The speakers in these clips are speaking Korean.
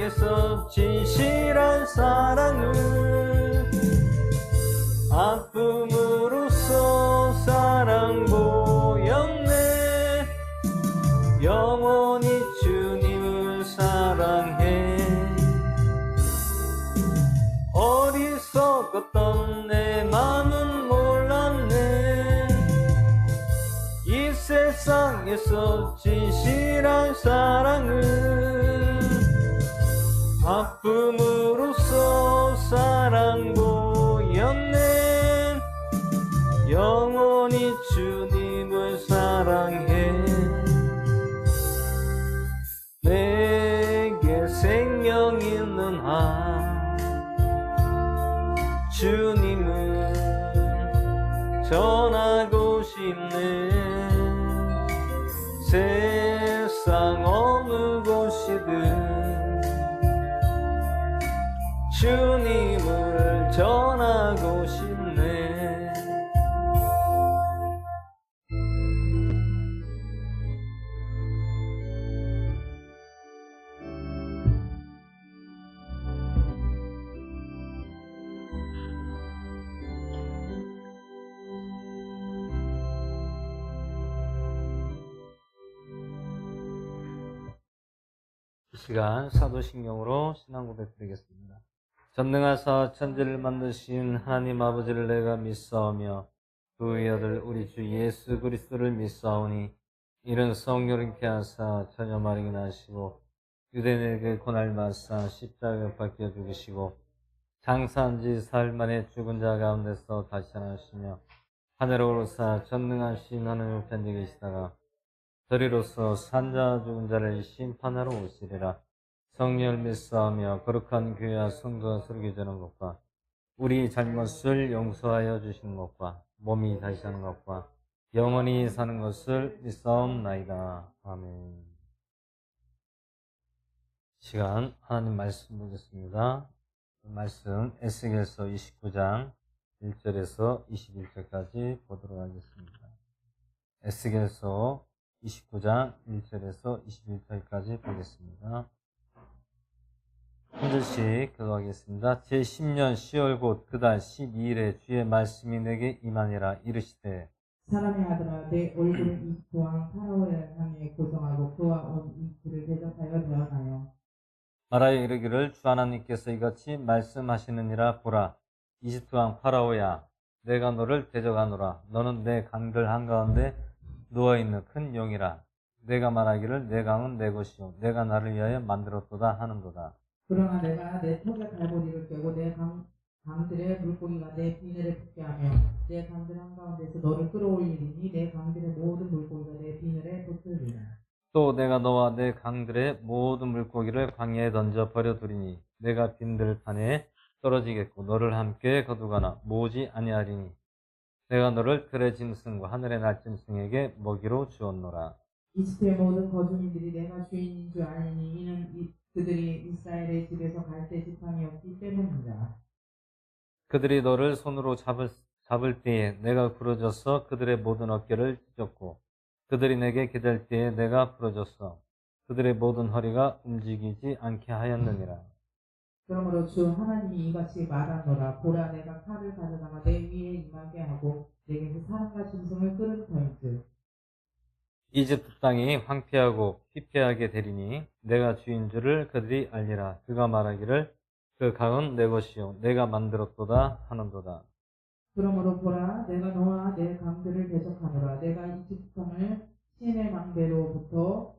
세상에서 진실한 사랑은 아픔으로써 사랑 보였네. 영원히 주님을 사랑해. 어리석었던 내 맘은 몰랐네. 이 세상에서 진실한 사랑은 아픔으로써 사랑 보였네. 영원히 주님을 사랑해. 내게 생명 있는 한 주님을 전하고 싶네. 세상 어느 곳이든 주님을 전하고 싶네. 이 시간 사도신경으로 신앙 고백 드리겠습니다. 전능하사 천지를 만드신 하나님 아버지를 내가 믿사오며 그의 아들 우리 주 예수 그리스도를 믿사오니 이는 성령님께 하사 처녀 마리아 나시고 유대인에게 고난을 받사 십자가에 박혀 죽으시고 장사한 지 사흘 만에 죽은 자 가운데서 다시 살아나시며 하늘로 오르사 전능하신 하나님 우편에 계시다가 저리로서 산자 죽은 자를 심판하러 오시리라. 성령을 믿사오며 거룩한 교회와 성도가 설교되는 것과 우리 잘못을 용서하여 주시는 것과 몸이 다시 사는 것과 영원히 사는 것을 믿사옵나이다. 아멘. 시간 하나님 말씀 보겠습니다. 말씀 에스겔서 29장 1절에서 21절까지 보도록 하겠습니다. 에스겔서 29장 1절에서 21절까지 보겠습니다. 한 절씩 교도하겠습니다. 제10년 10월 곧 그달 12일에 주의 말씀이 내게 임하니라. 이르시되 사람의 아들아 내 얼굴은 이집트 왕 파라오를 향해 고정하고 그와 온 이집트를 대적하여 대언하여 말하여 이르기를 주 하나님께서 이같이 말씀하시느니라. 보라, 이집트 왕 파라오야, 내가 너를 대적하노라. 너는 내 강들 한가운데 누워있는 큰 용이라. 내가 말하기를 내 강은 내 것이요 내가 나를 위하여 만들었도다 하는도다. 그러나 내가 내 턱에 갈고리를 꿰고 내 강들의 물고기가 내 비늘에 붙게 하며 내 강들 한가운데서 너를 끌어올리니 내 강들의 모든 물고기가 내 비늘에 붙으리라. 또 내가 너와 내 강들의 모든 물고기를 광야에 던져 버려두리니 내가 빈들판에 떨어지겠고 너를 함께 거두거나 모으지 아니하리니 내가 너를 들의 짐승과 하늘의 날짐승에게 먹이로 주었노라. 이집트의 모든 거주민들이 내가 주인인 줄 아니니 이는 그들이 이스라엘의 집에서 갈대 지팡이 없기 때문이다. 그들이 너를 손으로 잡을 때에 내가 부러져서 그들의 모든 어깨를 찢었고 그들이 내게 기댈 때에 내가 부러졌어 그들의 모든 허리가 움직이지 않게 하였느니라. 그러므로 주 하나님이 이같이 말하노라. 보라, 내가 칼을 가져다가 내 위에 임하게 하고 내게서 사람과 짐승을 끌은 터인즉 이집트 땅이 황폐하고 피폐하게 되리니 내가 주인 줄을 그들이 알리라. 그가 말하기를 그 강은 내 것이요 내가 만들었도다 하는도다. 그러므로 보라, 내가 너와 내 강들을 대적하노라. 내가 이집트 땅을 시내 망대로부터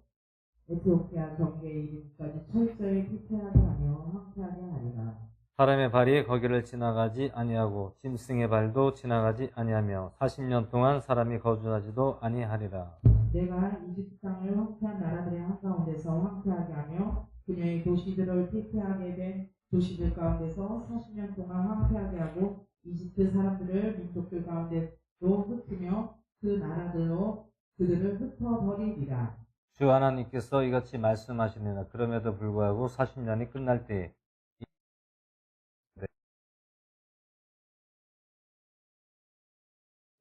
에티오피아 경계에 이르기까지 철저히 피폐하게 하며 황폐하게 하리라. 사람의 발이 거기를 지나가지 아니하고 짐승의 발도 지나가지 아니하며 40년 동안 사람이 거주하지도 아니하리라. 내가 이집트 땅을 황폐한 나라들의 한가운데서 황폐하게 하며 그녀의 도시들을 피폐하게 된 도시들 가운데서 40년 동안 황폐하게 하고 이집트 사람들을 민족들 가운데로 흩으며 그 나라들로 그들을 흩어버리리라. 주 하나님께서 이같이 말씀하시느니라. 그럼에도 불구하고 40년이 끝날 때에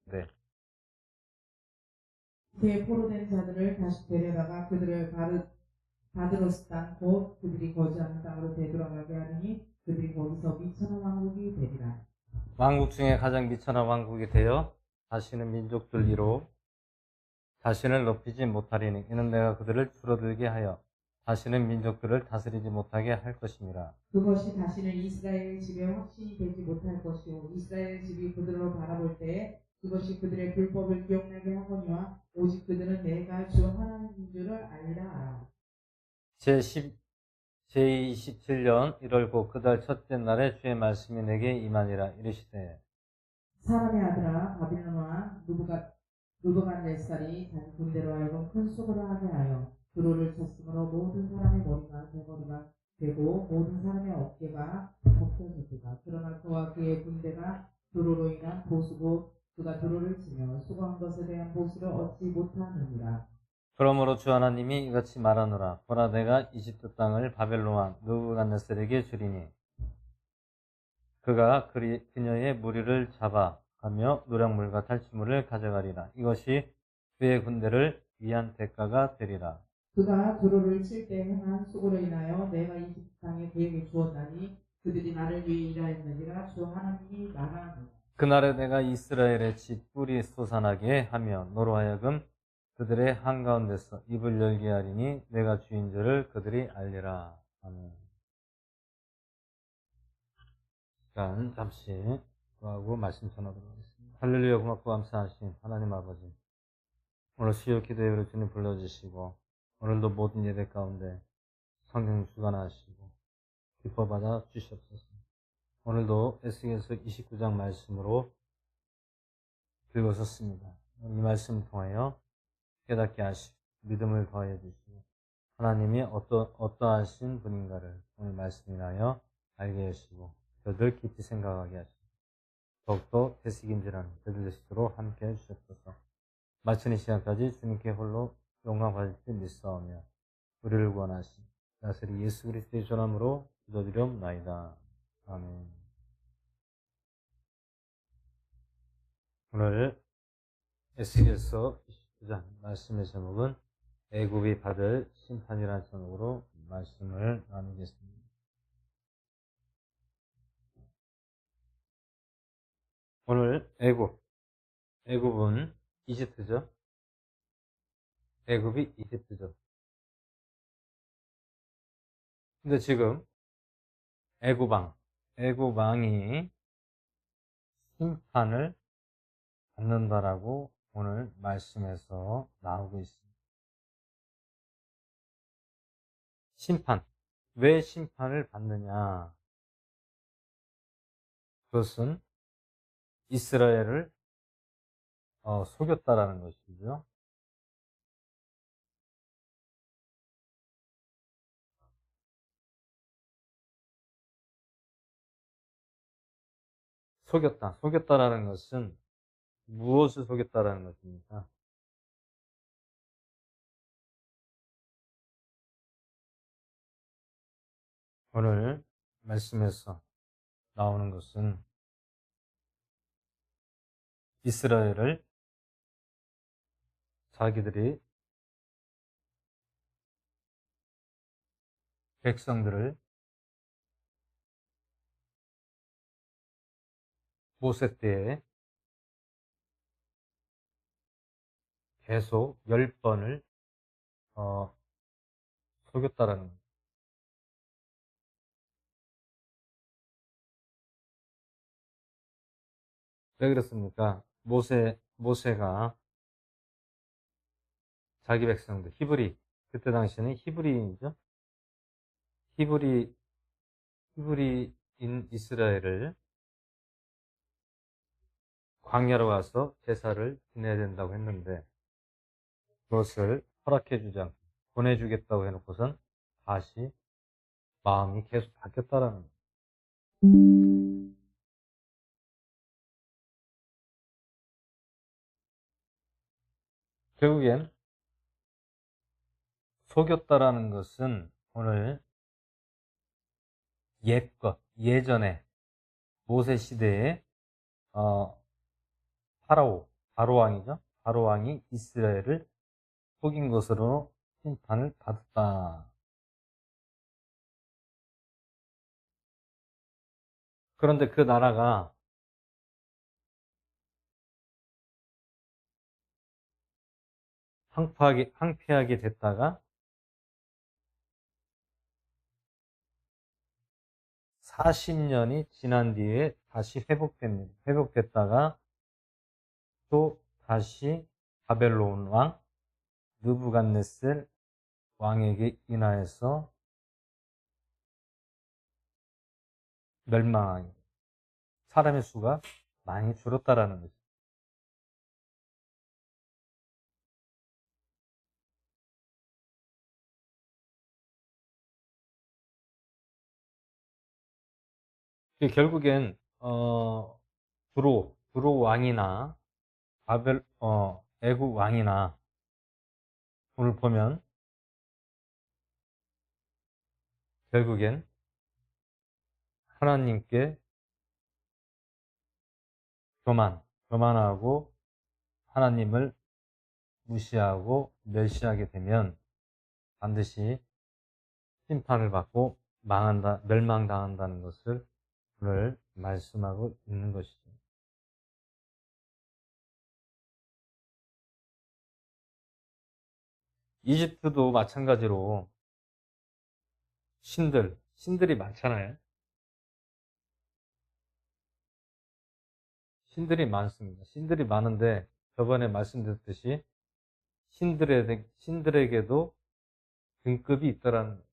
네. 새 포로된 자들을 다시 데려다가 그들을 가드로스 땅 곧 그들이 거주하는 땅으로 되돌아가게 하리니 그들이 거기서 미천한 왕국이 되리라. 왕국 중에 가장 미천한 왕국이 되어 다시는 민족들 위로 자신을 높이지 못하리니 이는 내가 그들을 줄어들게 하여 다시는 민족들을 다스리지 못하게 할 것임이라. 그것이 다시는 이스라엘 집에 확신이 되지 못할 것이요 이스라엘 집이 그들로 바라볼 때에 그것이 그들의 불법을 기억나게 하거니와 오직 그들은 내가 주 하나님인 줄을 알리라. 제27년 1월 곧 그달 첫째 날에 주의 말씀이 내게 임하니라. 이르시되 사람의 아들아 바빌론 왕 느부갓네살이 자기 군대로 하여금 큰 수고를 하게 하여 두로를 쳤으므로 모든 사람의 머리가 대거리가 되고 모든 사람의 어깨가 벗겨졌다. 그러나 그와 그의 군대가 두로로 인한 보수고 그가 두로를 치며 수고한 것에 대한 보수를 얻지 못하느니라. 그러므로 주 하나님이 이같이 말하노라. 보라 내가 이집트 땅을 바벨론 왕 느부갓네살에게 주리니 그가 그녀의 무리를 잡아 가며 노략물과 탈취물을 가져가리라. 이것이 그의 군대를 위한 대가가 되리라. 그가 두로를 칠 때 행한 수고로 인하여 내가 이집트 땅에 그에게 주었나니 그들이 나를 위해 일하였느니라. 주 하나님이 말하노라. 그날에 내가 이스라엘의 집 뿔이 솟아나게 하며 너로 하여금 그들의 한가운데서 입을 열게 하리니 내가 주인 줄을 그들이 알리라. 아멘. 시간 잠시 하고 말씀 전하도록 하겠습니다. 할렐루야. 고맙고 감사하신 하나님 아버지, 오늘 수요 기도 예배를 주님 불러주시고 오늘도 모든 예배 가운데 성령 주관하시고 기뻐 받아 주시옵소서. 오늘도 에스겔서 29장 말씀으로 읽었었습니다. 이 말씀을 통하여 깨닫게 하시고 믿음을 더해 주시고 하나님이 어떠하신 분인가를 오늘 말씀이나여 알게 하시고 저들 깊이 생각하게 하시고 더욱더 되새김질하는 저들 되시도록 함께 해주셨소서. 마치는 시간까지 주님께 홀로 영광 받을 줄 믿사오며 우리를 구원하신 나사리 예수 그리스도의 전함으로 기도드리옵나이다. 아멘. 오늘 에스겔서 29장 말씀의 제목은 애굽이 받을 심판이라는 제목으로 말씀을 나누겠습니다. 오늘 애굽은 이집트죠. 애굽이 이집트죠. 근데 지금 애굽왕이 심판을 받는다라고 오늘 말씀에서 나오고 있습니다. 심판. 왜 심판을 받느냐? 그것은 이스라엘을 속였다라는 것이죠. 속였다라는 것은 무엇을 속였다라는 것입니까? 오늘 말씀에서 나오는 것은 이스라엘을 자기들이 백성들을 모세 때에 계속 10번을 속였다라는 거예요. 왜 그렇습니까? 모세가 자기 백성들, 그때 당시에는 히브리인이죠. 히브리인 이스라엘을 광야로 가서 제사를 지내야 된다고 했는데 그것을 허락해주지 않고 보내주겠다고 해놓고선 다시 마음이 계속 바뀌었다라는 거예요. 결국엔 속였다라는 것은 오늘 예전에 모세 시대에 바로왕이죠. 바로왕이 이스라엘을 속인 것으로 심판을 받았다. 그런데 그 나라가 황폐하게 됐다가 40년이 지난 뒤에 다시 회복됩니다. 회복됐다가 또 다시 바벨론 왕 느부갓네살 왕에게 인하여서 멸망하게 사람의 수가 많이 줄었다라는 거죠. 결국엔 두로 왕이나 애국 왕이나 오늘 보면 결국엔 하나님께 교만하고 하나님을 무시하고 멸시하게 되면 반드시 심판을 받고 멸망당한다는 것을 오늘 말씀하고 있는 것이죠. 이집트도 마찬가지로 신들이 많잖아요. 신들이 많습니다. 신들이 많은데 저번에 말씀드렸듯이 신들에게도 등급이 있더라는 거예요.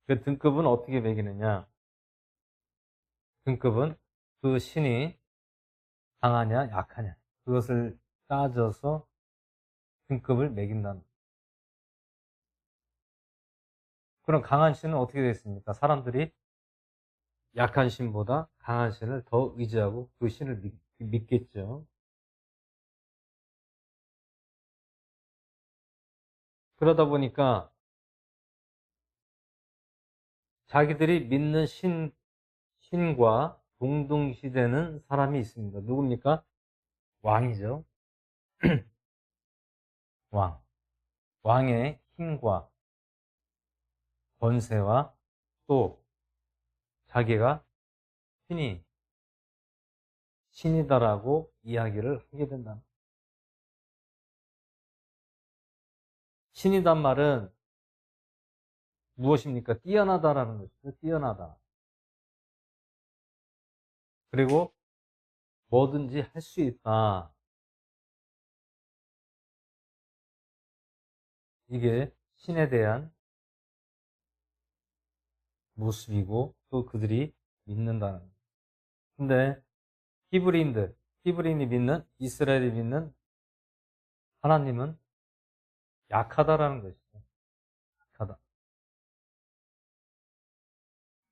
그 등급은 어떻게 매기느냐? 등급은 그 신이 강하냐 약하냐 그것을 따져서 등급을 매긴다는 거예요. 그럼 강한 신은 어떻게 되겠습니까? 사람들이 약한 신보다 강한 신을 더 의지하고 그 신을 믿겠죠. 그러다 보니까 자기들이 믿는 신과 동등시되는 사람이 있습니다. 누굽니까? 왕이죠. 왕. 왕의 힘과 권세와 또 자기가 신이다라고 이야기를 하게 된다. 신이란 말은 무엇입니까? 뛰어나다라는 것이죠. 뛰어나다. 그리고 뭐든지 할 수 있다. 이게 신에 대한 모습이고 또 그들이 믿는다는 거예요. 근데 히브리인이 믿는, 이스라엘이 믿는 하나님은 약하다라는 것이죠. 약하다.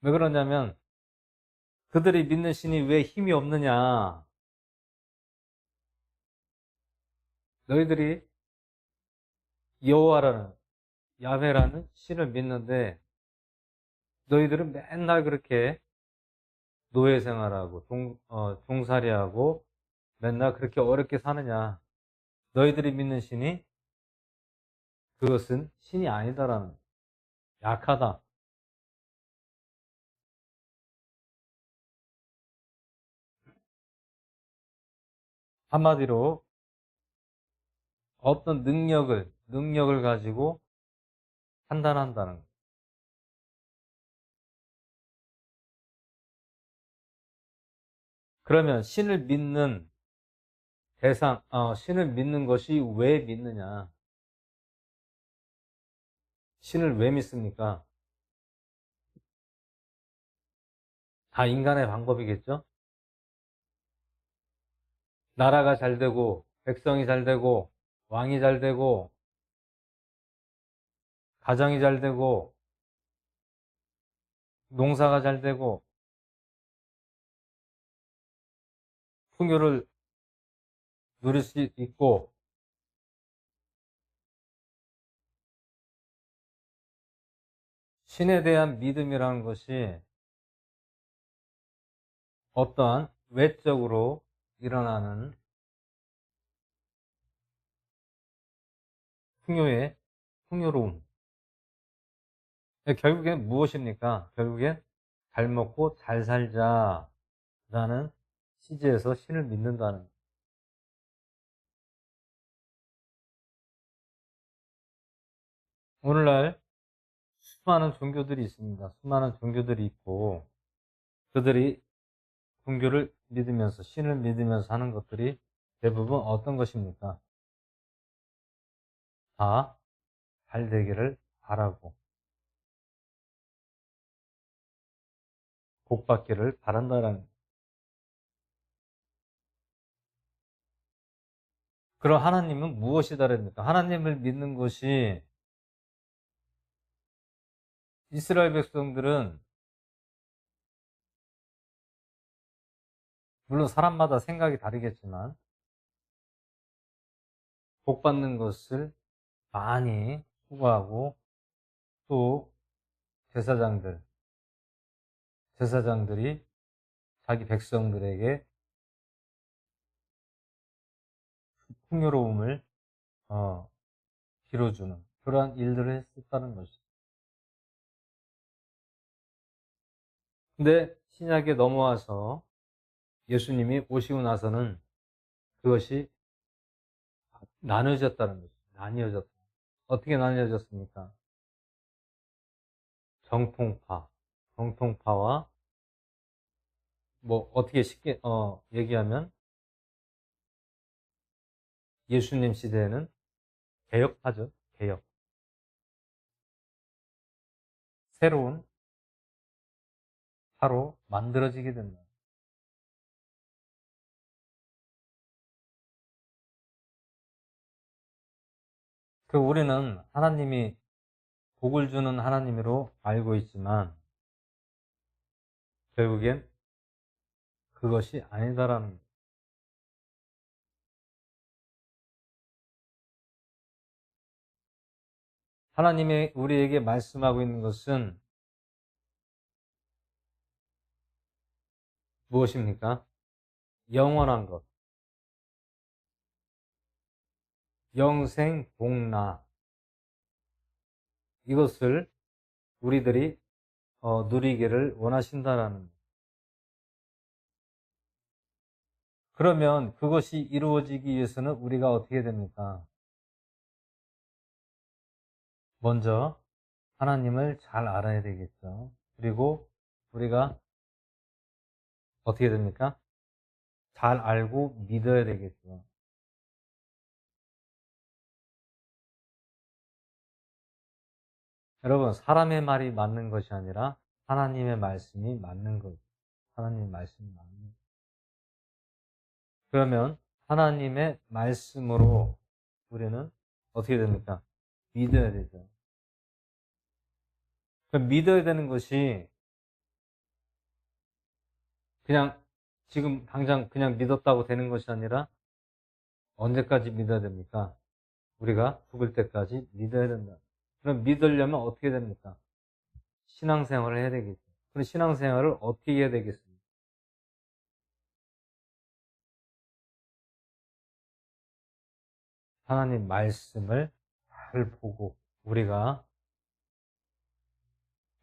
왜 그러냐면 그들이 믿는 신이 왜 힘이 없느냐. 너희들이 여호와라는 야훼라는 신을 믿는데 너희들은 맨날 그렇게 노예 생활하고 종살이하고 맨날 그렇게 어렵게 사느냐. 너희들이 믿는 신이 그것은 신이 아니다라는 약하다. 한마디로 어떤 능력을 가지고 판단한다는 거. 그러면 신을 믿는 것이 왜 믿느냐? 신을 왜 믿습니까? 다 인간의 방법이겠죠? 나라가 잘 되고, 백성이 잘 되고, 왕이 잘 되고, 가정이 잘 되고, 농사가 잘 되고, 풍요를 누릴 수 있고, 신에 대한 믿음이라는 것이 어떠한 외적으로 일어나는 풍요로움. 결국엔 무엇입니까? 결국엔 잘 먹고 잘 살자라는 취지에서 신을 믿는다는 거예요. 오늘날 수많은 종교들이 있습니다. 수많은 종교들이 있고 그들이 종교를 믿으면서 신을 믿으면서 하는 것들이 대부분 어떤 것입니까? 다 잘 되기를 바라고 복 받기를 바란다라는 그럼 하나님은 무엇이다랍니까? 하나님을 믿는 것이 이스라엘 백성들은 물론 사람마다 생각이 다르겠지만 복 받는 것을 많이 추구하고 또 제사장들이 자기 백성들에게 풍요로움을 빌어주는 그러한 일들을 했었다는 것이죠. 근데 신약에 넘어와서 예수님이 오시고 나서는 그것이 나눠졌다는 것이죠. 나뉘어졌다. 어떻게 나뉘어졌습니까? 정통파와 뭐 어떻게 쉽게 얘기하면 예수님 시대에는 개혁파죠. 개혁. 새로운 파로 만들어지게 된다. 그 우리는 하나님이 복을 주는 하나님으로 알고 있지만 결국엔 그것이 아니다라는 거예요. 하나님이 우리에게 말씀하고 있는 것은 무엇입니까? 영원한 것, 영생복락 이것을 우리들이 누리기를 원하신다라는 거예요. 그러면 그것이 이루어지기 위해서는 우리가 어떻게 됩니까? 먼저 하나님을 잘 알아야 되겠죠. 그리고 우리가 어떻게 됩니까? 잘 알고 믿어야 되겠죠. 여러분, 사람의 말이 맞는 것이 아니라 하나님의 말씀이 맞는 거죠. 하나님의 말씀이 맞는 거죠. 그러면 하나님의 말씀으로 우리는 어떻게 됩니까? 믿어야 되죠. 믿어야 되는 것이 그냥 지금 당장 그냥 믿었다고 되는 것이 아니라 언제까지 믿어야 됩니까? 우리가 죽을 때까지 믿어야 된다. 그럼 믿으려면 어떻게 됩니까? 신앙생활을 해야 되겠죠. 그럼 신앙생활을 어떻게 해야 되겠습니까? 하나님 말씀을 잘 보고 우리가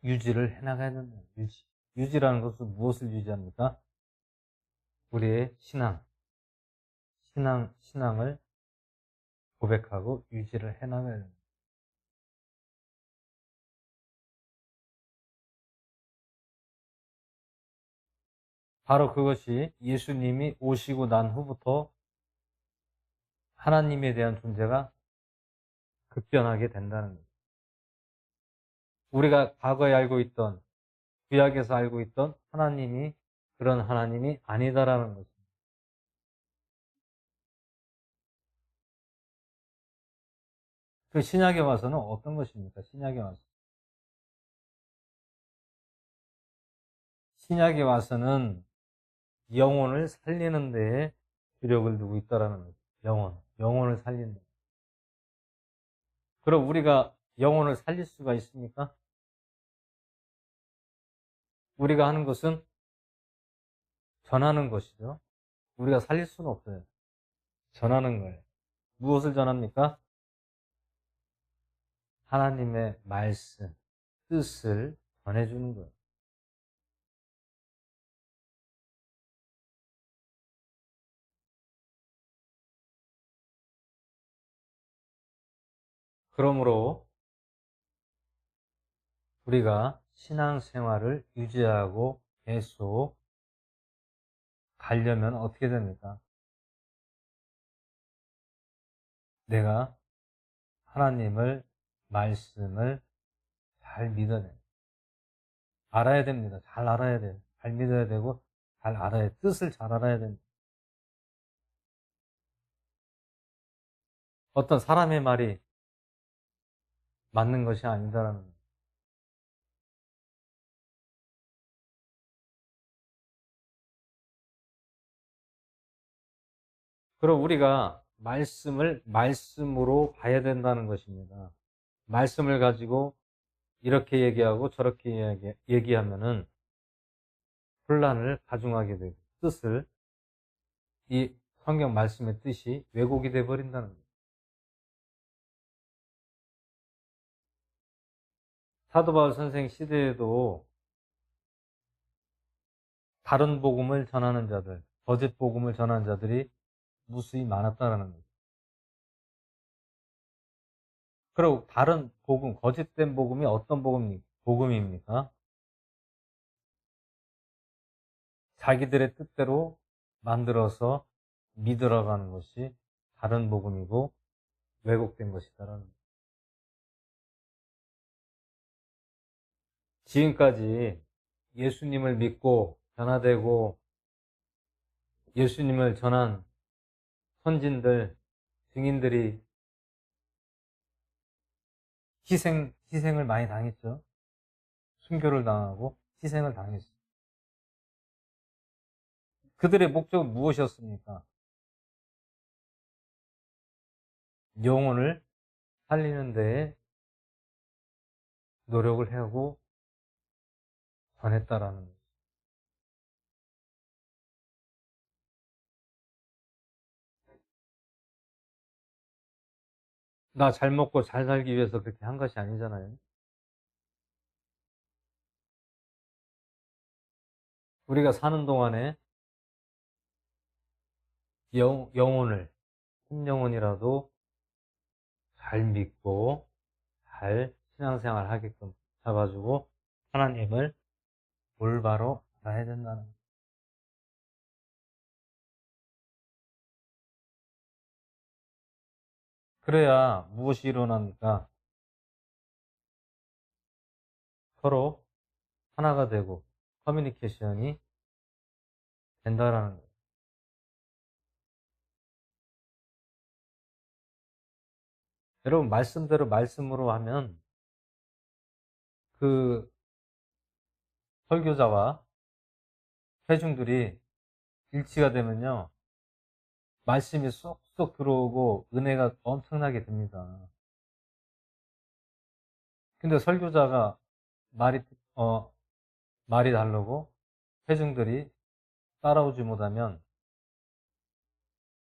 유지를 해나가야 된다. 유지라는 것은 무엇을 유지합니까? 우리의 신앙을 고백하고 유지를 해나가야 된다. 바로 그것이 예수님이 오시고 난 후부터 하나님에 대한 존재가 급변하게 된다는 거죠. 우리가 과거에 알고 있던, 구약에서 알고 있던 하나님이 그런 하나님이 아니다라는 거죠. 그 신약에 와서는 어떤 것입니까? 신약에 와서는 영혼을 살리는 데에 주력을 두고 있다라는 거죠. 영혼을 살린다. 그럼 우리가 영혼을 살릴 수가 있습니까? 우리가 하는 것은 전하는 것이죠. 우리가 살릴 수는 없어요. 전하는 거예요. 무엇을 전합니까? 하나님의 말씀, 뜻을 전해주는 거예요. 그러므로 우리가 신앙생활을 유지하고 계속 가려면 어떻게 됩니까? 내가 하나님을, 말씀을 잘 믿어야 돼요. 알아야 됩니다. 잘 알아야 돼요. 잘 믿어야 되고, 잘 알아야, 뜻을 잘 알아야 됩니다. 어떤 사람의 말이 맞는 것이 아니다라는 거예요. 그럼 우리가 말씀을 말씀으로 봐야 된다는 것입니다. 말씀을 가지고 이렇게 얘기하고 저렇게 얘기하면은 혼란을 가중하게 되고 뜻을 이 성경 말씀의 뜻이 왜곡이 돼 버린다는 거예요. 사도 바울 선생 시대에도 다른 복음을 전하는 자들, 거짓 복음을 전하는 자들이 무수히 많았다라는 거예요. 그리고 다른 복음, 거짓된 복음이 어떤 복음입니까? 자기들의 뜻대로 만들어서 믿으러가는 것이 다른 복음이고 왜곡된 것이다라는 거예요. 지금까지 예수님을 믿고 변화되고 예수님을 전한 선진들, 증인들이 희생을 많이 당했죠. 순교를 당하고 희생을 당했어요. 그들의 목적은 무엇이었습니까? 영혼을 살리는 데에 노력을 하고 전했다라는 거죠. 나 잘 먹고 잘 살기 위해서 그렇게 한 것이 아니잖아요. 우리가 사는 동안에 영혼을, 한 영혼이라도 잘 믿고 잘 신앙생활 하게끔 잡아주고 하나님을 올바로 알아야 된다는 거예요. 그래야 무엇이 일어납니까? 서로 하나가 되고 커뮤니케이션이 된다라는 거예요. 여러분 말씀대로 말씀으로 하면 그 설교자와 회중들이 일치가 되면요. 말씀이 쏙쏙 들어오고 은혜가 엄청나게 됩니다. 근데 설교자가 말이 어 말이 다르고 회중들이 따라오지 못하면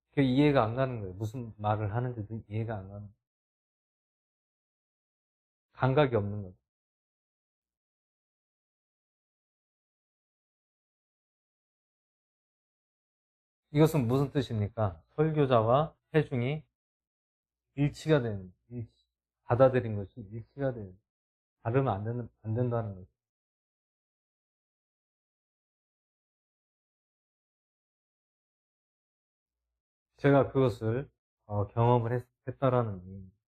그게 이해가 안 가는 거예요. 무슨 말을 하는지도 이해가 안 가는 거예요. 감각이 없는 거죠. 이것은 무슨 뜻입니까? 설교자와 회중이 일치가 되는, 받아들인 것이 일치가 되는, 다르면 안 된다는 거죠. 제가 그것을 경험을 했다라는 의미입니다.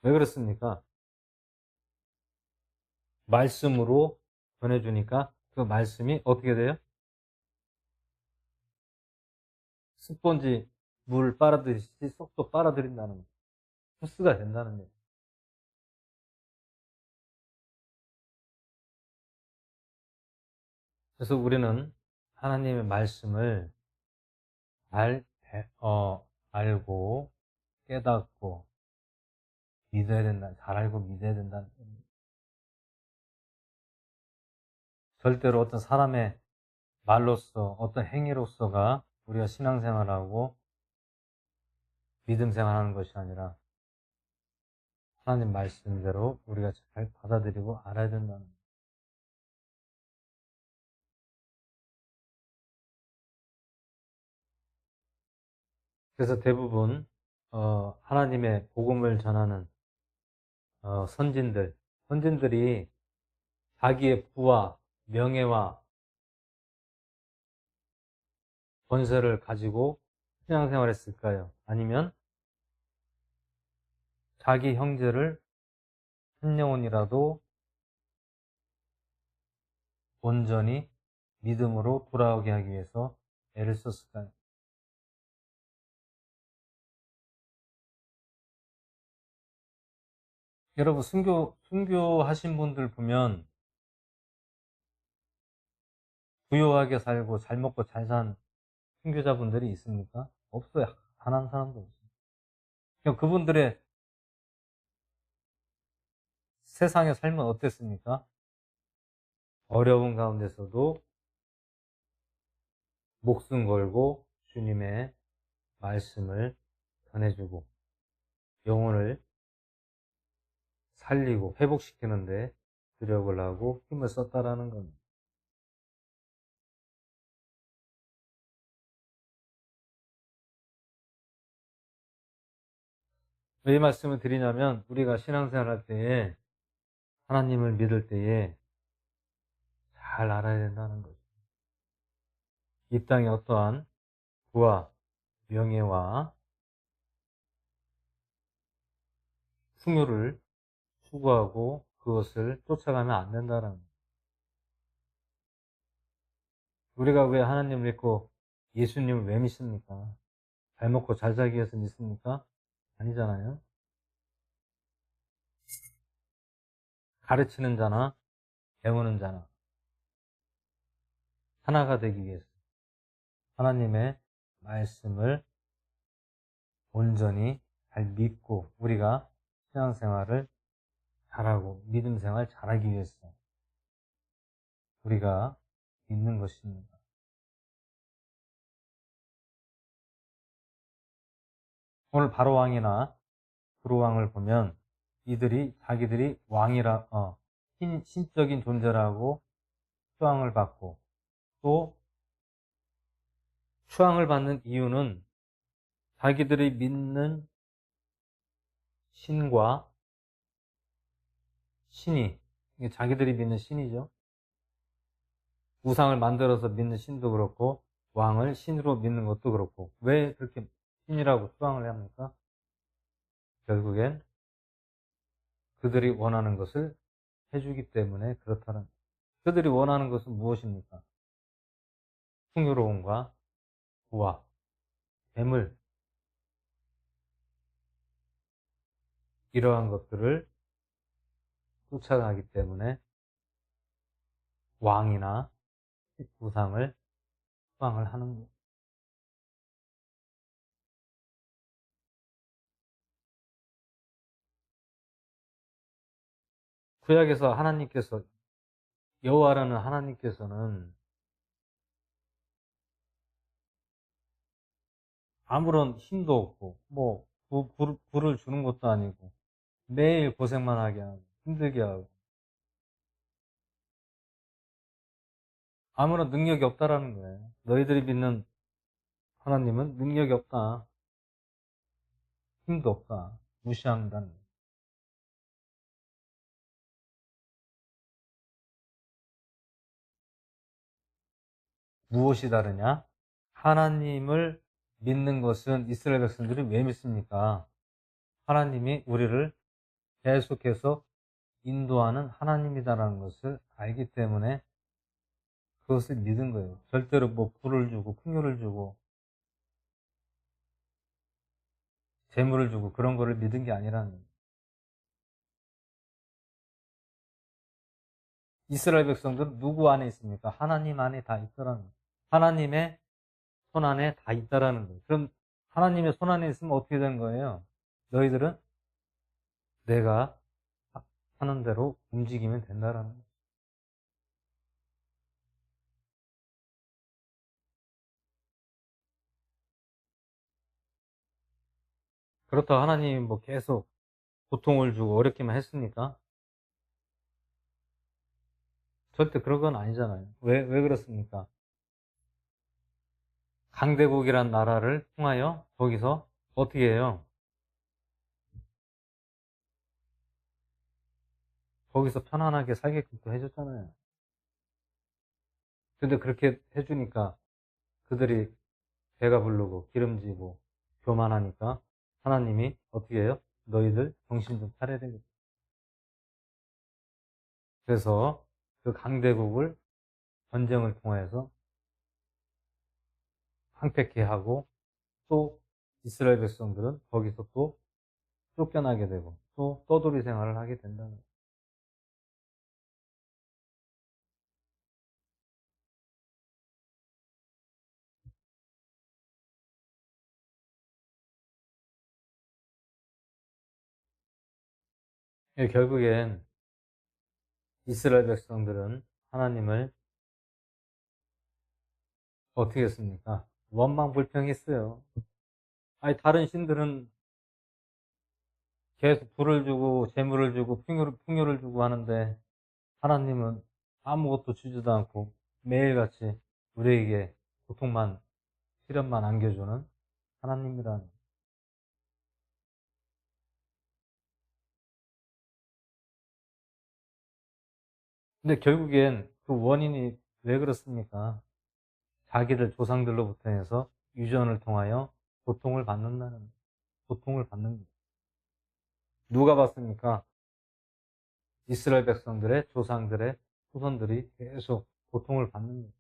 왜 그렇습니까? 말씀으로 전해주니까 그 말씀이 어떻게 돼요? 스펀지 물 빨아들이듯이 쏙쏙 빨아들인다는 거죠. 흡수가 된다는 거예요. 그래서 우리는 하나님의 말씀을 잘 알고 깨닫고 믿어야 된다. 잘 알고 믿어야 된다는 겁니다. 절대로 어떤 사람의 말로써 어떤 행위로서가 우리가 신앙생활하고 믿음 생활하는 것이 아니라 하나님 말씀대로 우리가 잘 받아들이고 알아야 된다는 거예요. 그래서 대부분 하나님의 복음을 전하는 선진들이 자기의 부와 명예와 권세를 가지고 신앙생활했을까요? 아니면 자기 형제를 한 영혼이라도 온전히 믿음으로 돌아오게 하기 위해서 애를 썼을까요? 여러분, 순교하신 분들 보면 부유하게 살고 잘 먹고 잘 산 순교자분들이 있습니까? 없어요. 단 한 사람도 없어요. 그럼 그분들의 세상의 삶은 어땠습니까? 어려운 가운데서도 목숨 걸고 주님의 말씀을 전해주고 영혼을 살리고 회복시키는데 노력을 하고 힘을 썼다라는 겁니다. 왜 이 말씀을 드리냐면 우리가 신앙생활 할 때에 하나님을 믿을 때에 잘 알아야 된다는 거죠. 이 땅에 어떠한 부와 명예와 풍요를 추구하고 그것을 쫓아가면 안 된다는 거예요. 우리가 왜 하나님을 믿고 예수님을 왜 믿습니까? 잘 먹고 잘 살기 위해서 믿습니까? 아니잖아요. 가르치는 자나 배우는 자나 하나가 되기 위해서 하나님의 말씀을 온전히 잘 믿고 우리가 신앙생활을 잘하고 믿음 생활 잘하기 위해서 우리가 믿는 것입니다. 오늘 바로왕이나 두로왕을 보면 이들이 자기들이 신적인 존재라고 추앙을 받고 또 추앙을 받는 이유는 자기들이 믿는 신과 신이 자기들이 믿는 신이죠. 우상을 만들어서 믿는 신도 그렇고 왕을 신으로 믿는 것도 그렇고 왜 그렇게 신이라고 추앙을 합니까? 결국엔 그들이 원하는 것을 해주기 때문에 그렇다는 그들이 원하는 것은 무엇입니까? 풍요로움과 부와 재물 이러한 것들을 쫓아가기 때문에 왕이나 우상을 추앙을 하는 것. 구약에서 여호와라는 하나님께서는 아무런 힘도 없고 불을 주는 것도 아니고 매일 고생만 하게 하고 힘들게 하고 아무런 능력이 없다라는 거예요. 너희들이 믿는 하나님은 능력이 없다. 힘도 없다. 무시한다는 거예요. 무엇이 다르냐? 하나님을 믿는 것은 이스라엘 백성들이 왜 믿습니까? 하나님이 우리를 계속해서 인도하는 하나님이다라는 것을 알기 때문에 그것을 믿은 거예요. 절대로 불을 주고 풍요를 주고 재물을 주고 그런 거를 믿은 게 아니라는 거예요. 이스라엘 백성들은 누구 안에 있습니까? 하나님 안에 다 있더라는 거예요. 하나님의 손 안에 다 있다라는 거예요. 그럼 하나님의 손 안에 있으면 어떻게 되는 거예요? 너희들은 내가 하는 대로 움직이면 된다라는 거예요. 그렇다고 하나님이 계속 고통을 주고 어렵게만 했습니까? 절대 그런 건 아니잖아요. 왜 그렇습니까? 강대국이란 나라를 통하여 거기서 어떻게 해요? 거기서 편안하게 살게끔 또 해줬잖아요. 근데 그렇게 해주니까 그들이 배가 부르고 기름지고 교만하니까 하나님이 어떻게 해요? 너희들 정신 좀 차려야 되겠다. 그래서 그 강대국을 전쟁을 통해서 황폐케 하고 또 이스라엘 백성들은 거기서 또 쫓겨나게 되고 또 떠돌이 생활을 하게 된다는 거예요. 결국엔 이스라엘 백성들은 하나님을 어떻게 했습니까? 원망불평했어요. 아니 다른 신들은 계속 불을 주고 재물을 주고 풍요를 주고 하는데 하나님은 아무것도 주지도 않고 매일같이 우리에게 고통만 시련만 안겨주는 하나님이라는. 근데 결국엔 그 원인이 왜 그렇습니까? 자기들 조상들로부터 해서 유전을 통하여 고통을 받는 거예요. 누가 봤습니까? 이스라엘 백성들의 조상들의 후손들이 계속 고통을 받는 거예요.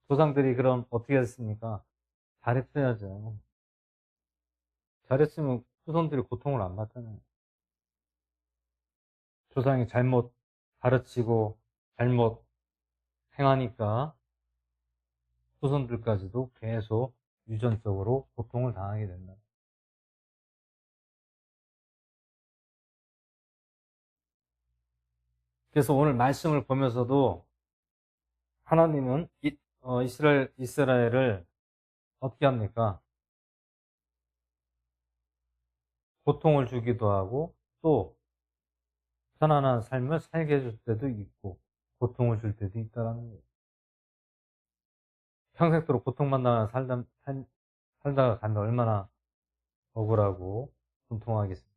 조상들이 그럼 어떻게 했습니까? 잘했어야죠. 잘했으면 후손들이 고통을 안 받잖아요. 조상이 잘못 가르치고 잘못 행하니까 후손들까지도 계속 유전적으로 고통을 당하게 된다. 그래서 오늘 말씀을 보면서도 하나님은 이스라엘을 어떻게 합니까? 고통을 주기도 하고 또 편안한 삶을 살게 해줄 때도 있고 고통을 줄 때도 있다는 거예요. 평생도록 고통만 당하며 살다가 가면 얼마나 억울하고 분통하겠습니까?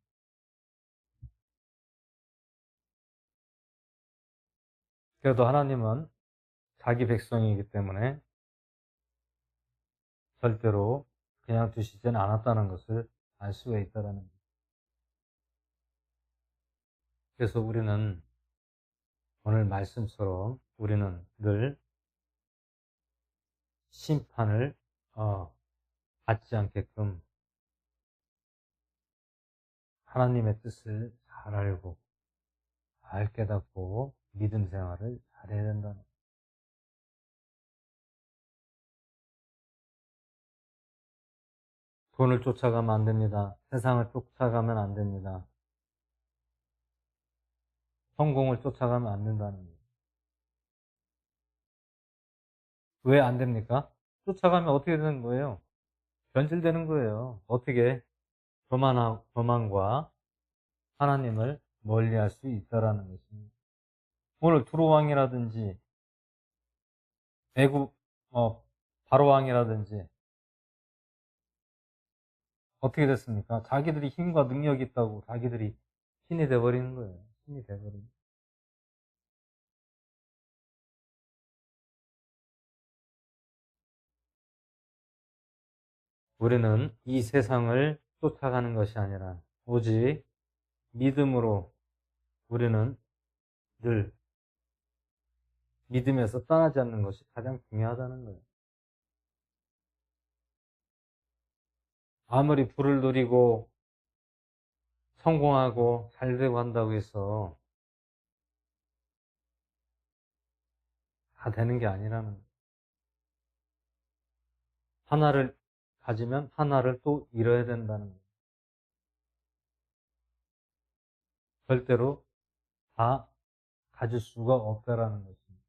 그래도 하나님은 자기 백성이기 때문에 절대로 그냥 두시지는 않았다는 것을 알 수가 있다는 거예요. 그래서 우리는 오늘 말씀처럼 우리는 늘 심판을 받지 않게끔 하나님의 뜻을 잘 알고 잘 깨닫고 믿음 생활을 잘해야 된다는 거예요. 돈을 쫓아가면 안 됩니다. 세상을 쫓아가면 안 됩니다. 성공을 쫓아가면 안 된다는 거예요. 왜 안 됩니까? 쫓아가면 어떻게 되는 거예요? 변질되는 거예요. 어떻게? 교만과 하나님을 멀리할 수 있다라는 것입니다. 오늘 두로왕이라든지 애굽 바로왕이라든지 어떻게 됐습니까? 자기들이 힘과 능력이 있다고 자기들이 신이 돼버리는 거예요. 신이 돼버리는 거예요. 우리는 이 세상을 쫓아가는 것이 아니라 오직 믿음으로 우리는 늘 믿음에서 떠나지 않는 것이 가장 중요하다는 거예요. 아무리 부를 누리고 성공하고 잘 되고 한다고 해서 다 되는 게 아니라는 거예요. 하나를 가지면 하나를 또 잃어야 된다는 거예요. 절대로 다 가질 수가 없다라는 것입니다.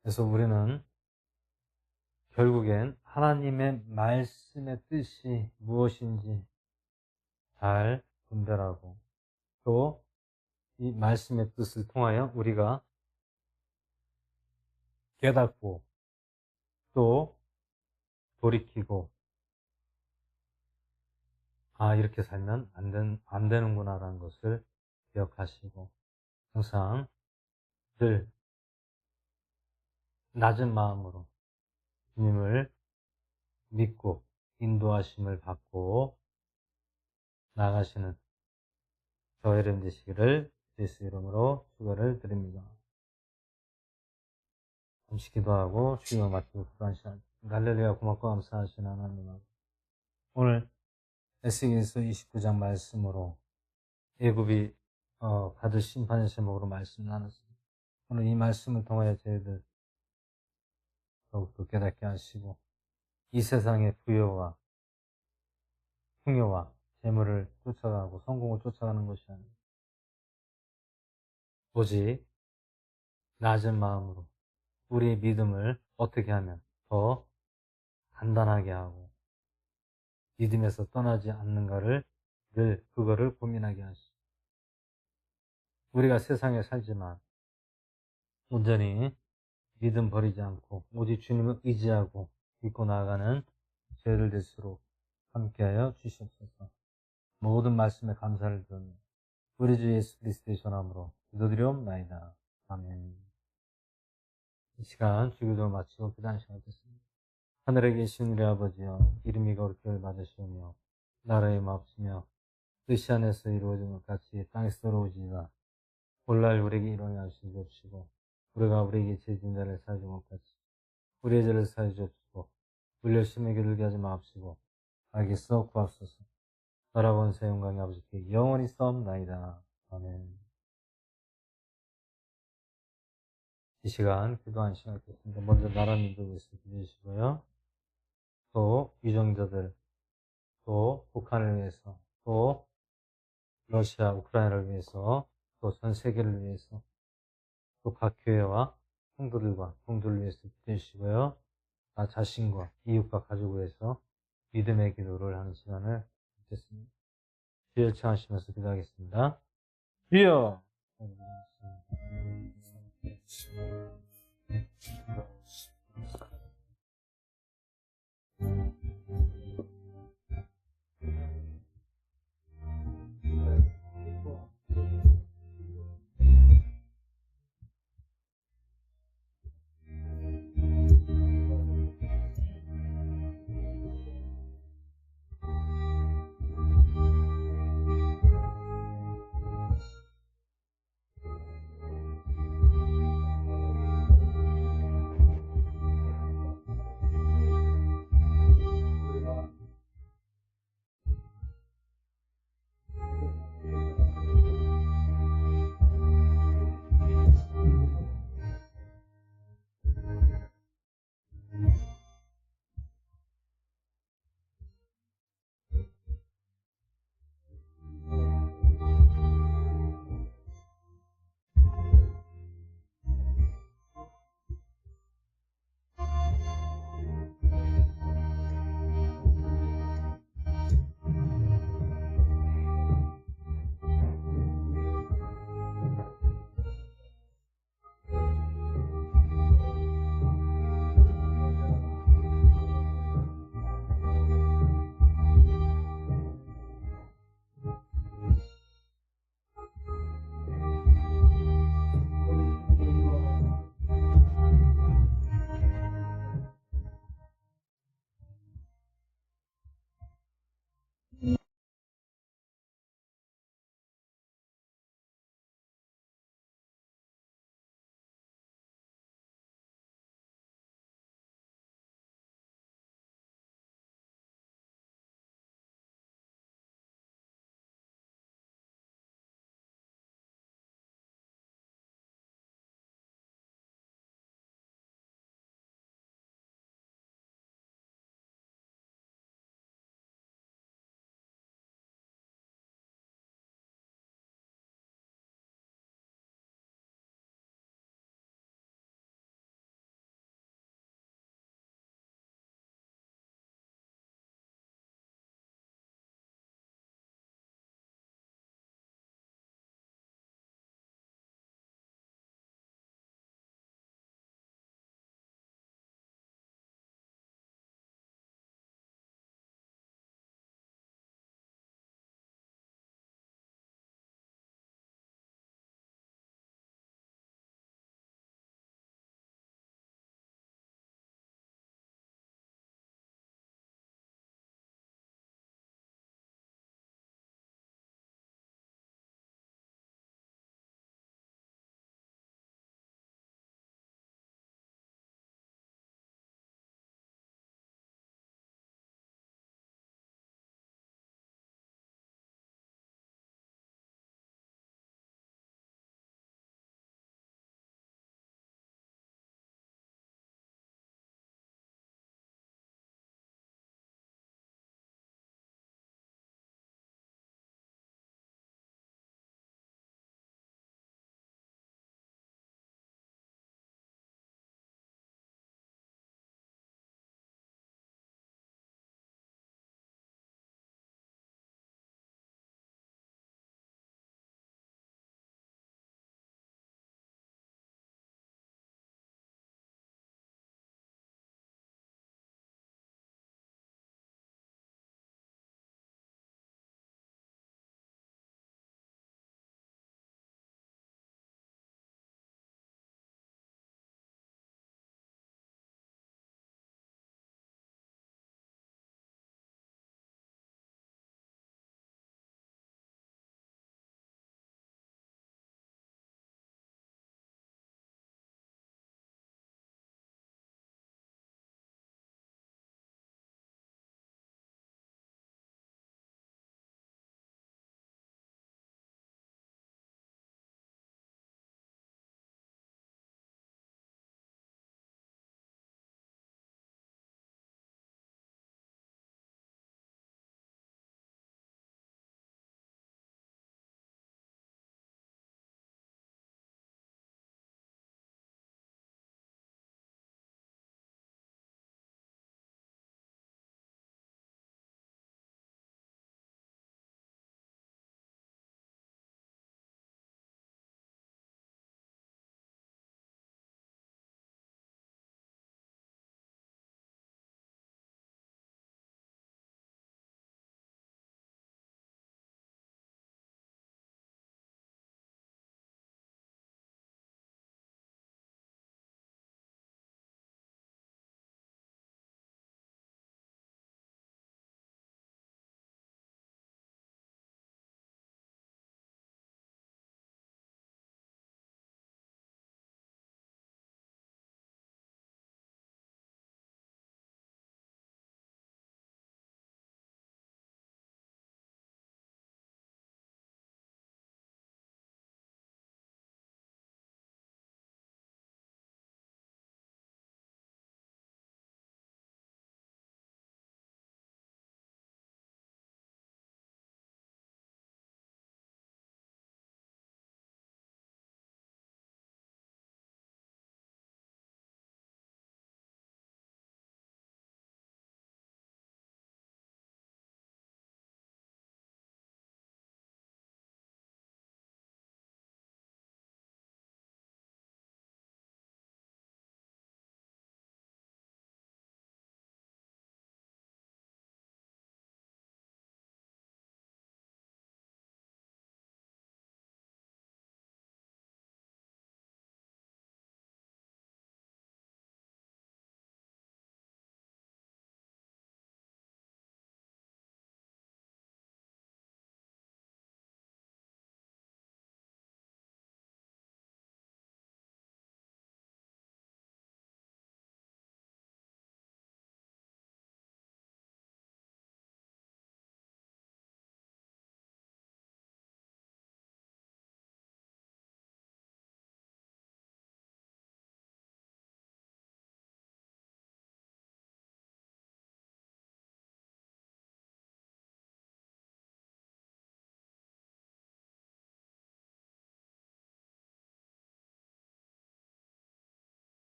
그래서 우리는 결국엔 하나님의 말씀의 뜻이 무엇인지 잘 분별하고 또 이 말씀의 뜻을 통하여 우리가 깨닫고 또 돌이키고 이렇게 살면 안 되는구나라는 것을 기억하시고 항상 늘 낮은 마음으로 주님을 믿고 인도하심을 받고 나가시는 저의 이름 되시기를 예수 이름으로 축원을 드립니다. 잠시 기도하고 주님을 맡기고 기도한 시간. 할렐루야. 고맙고 감사하신 하나님, 오늘 에스겔서 29장 말씀으로 애굽이 받을 심판의 제목으로 말씀 나눴습니다. 오늘 이 말씀을 통하여 저희들 더욱더 깨닫게 하시고 이 세상의 부여와 풍요와 재물을 쫓아가고 성공을 쫓아가는 것이 아니라 오직 낮은 마음으로 우리의 믿음을 어떻게 하면 더 단단하게 하고 믿음에서 떠나지 않는가를 늘 그거를 고민하게 하시고 우리가 세상에 살지만 온전히 믿음 버리지 않고 오직 주님을 의지하고 믿고 나아가는 저희들 될수록 함께하여 주시옵소서. 모든 말씀에 감사를 드리며 우리 주 예수 그리스도의 전함으로 기도드리옵나이다. 아멘. 이 시간 주기도를 마치고 기도하는 시간 됐습니다. 하늘에 계신 우리 아버지여, 이름이 거룩히 받으시오며 나라의 마옵시며 뜻이 안에서 이루어진 것 같이 땅에서 이루어지이다. 오늘날 우리에게 일어나 하시옵시고 우리가 우리에게 죄진 자를 사하지 못 같이 우리의 죄를 사하여 주옵시고 우리 열심에게 들게 하지 마옵시고 악에서 구하옵소서. 나라 권세 영광이 아버지께 영원히 싸움나이다. 아멘. 이 시간 기도한 시간이 됐습니다. 먼저 나라 민족을 위해서 기도해 주시고요. 또 유정자들, 또 북한을 위해서, 또 러시아, 우크라이나를 위해서, 또 전 세계를 위해서, 또 각 교회와 성도들과 동들을 위해서 기도해 주시고요. 나 자신과 이웃과 가족을 위해서 믿음의 기도를 하는 시간을 갖겠습니다. 주여 청하시면서 기도하겠습니다. 주여!